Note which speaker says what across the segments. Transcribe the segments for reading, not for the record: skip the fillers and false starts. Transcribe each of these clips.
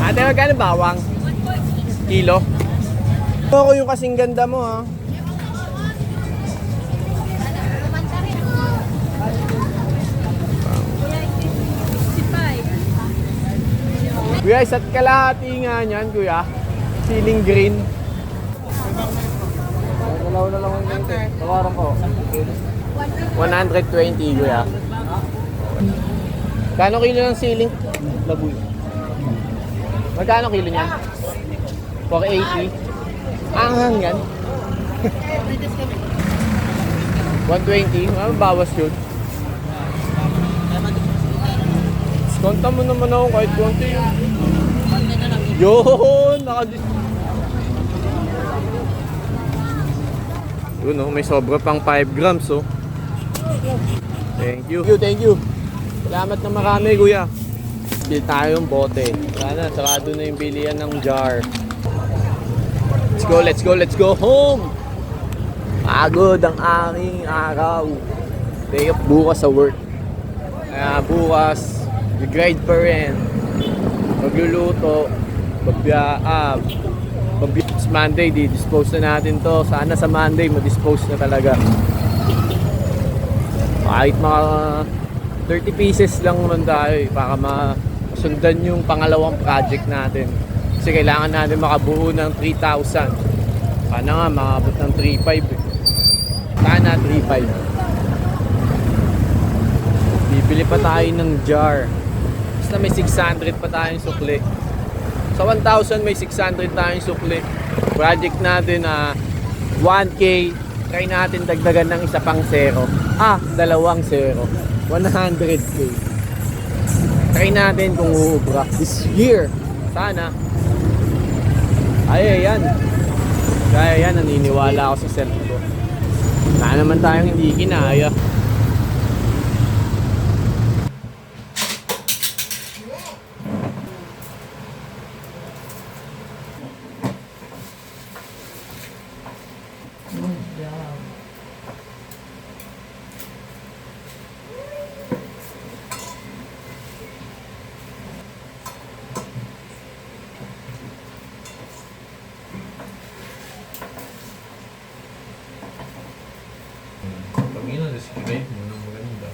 Speaker 1: Ate, magkano bawang? Kilo? Ako yung kasing ganda mo ha. Kuya, isa't kalahati nga niyan, kuya. Ceiling green. Dalawa na lang yung ganito. Tawaran ko. 120, kuya. Kano kilo ng ceiling? Labuy. Magkano kilo niyan? 480. Anghang yan. 120. Bawas yun. Konta mo naman ako kahit konti yun. Yun! Yun oh, may sobra pang 5 grams oh. Thank you. Thank you. Salamat na marami kuya. Bil tayong bote. Sana sarado na yung bilihan ng jar. Let's go home! Pagod ang aking araw. Day off bukas sa work. Kaya bukas grind pa rin. Magluluto. It's Monday, di-dispose na natin to. Sana sa Monday, ma-dispose na talaga. Kahit mga 30 pieces lang naman tayo para masundan yung pangalawang project natin. Kasi kailangan natin makabuo ng 3,000. Sana nga, makabot ng 3,500. Sana 3,500. Bibili pa tayo ng jar. Basta may 600 pa tayong sukli. Sa 1,000 may 600 tayong sukli. Project natin na 1K. Try natin dagdagan ng isa pang 0. Dalawang 0. 100K. Try natin kung uubra this year. Sana. Ay, yan. Kaya yan, naniniwala ako sa self ko. Wala naman tayong hindi kinaya.
Speaker 2: Panginoon, describe mo ng maganda.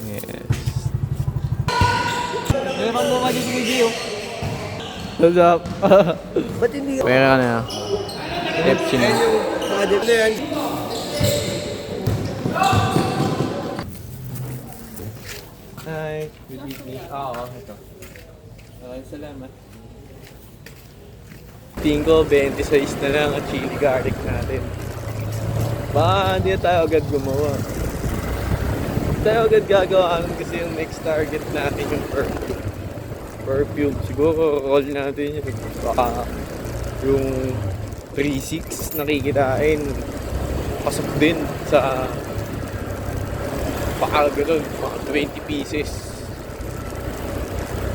Speaker 1: Yes.
Speaker 3: Meron mo kasi si video.
Speaker 1: What's up?
Speaker 3: Ba't hindi ka?
Speaker 1: Pera ka na. Pepsi na.
Speaker 3: Mga dito na yan.
Speaker 1: Hi, good evening. Oo, ito. Maraming salamat. Tingin ko, 26 na lang ang chili garlic natin. Baka hindi na tayo agad gumawa. Hindi tayo agad gagawa nun kasi yung next target natin yung perfume. Perfume. Siguro roll natin yun. Baka yung 3.6 nakikitain. Pasok din sa baka ganun, mga 20 pieces.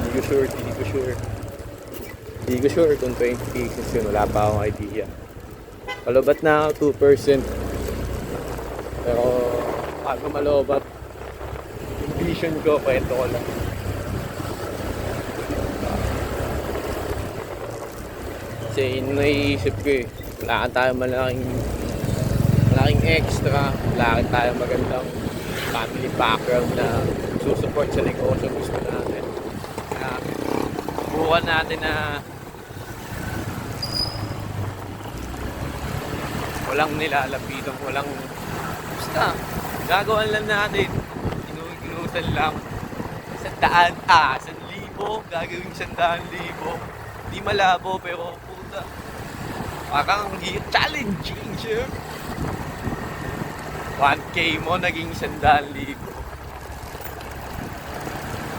Speaker 1: Hindi ko sure. Hindi ko sure kung 20 pieces yun. Wala pa akong idea. Malobat na ako 2%. Pero bago malobat, yung vision ko, kwento ko lang. Kasi yun naiisip ko eh. Wala tayong malaking extra. Wala tayong magandang family background na susuport sa negosyo gusto natin. Kaya bukan natin na walang nilalapitan, walang basta gagawan lang natin, inuusan lang 100,000, 1,000, gagawin 100,000. Di malabo pero puta parang challenging siya. 1K mo naging 100,000.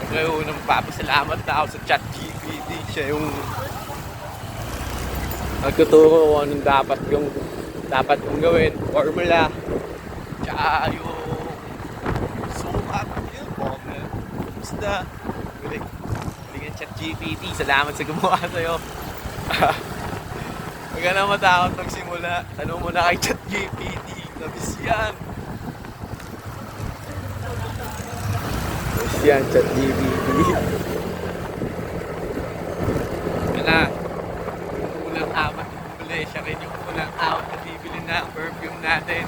Speaker 1: Kaya unang papasalamat na ako sa ChatGPT. Siya yung nagtuturo kung anong dapat kong gawin. Formula. Tsaka yung sukat. Yun po. Basta. Galing ang ChatGPT. Salamat sa gumawa sa'yo. Huwag ka na matakot magsimula. Tanong mo na kay ChatGPT. Nabis yan. Yan, ChatGPT. Kaya yung unang apat na bumili, siya rin yung unang apat na bibili na perfume natin.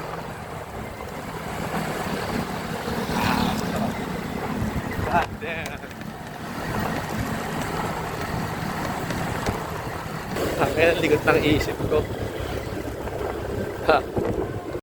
Speaker 1: God damn. Ang likod ng isip ko. Ha.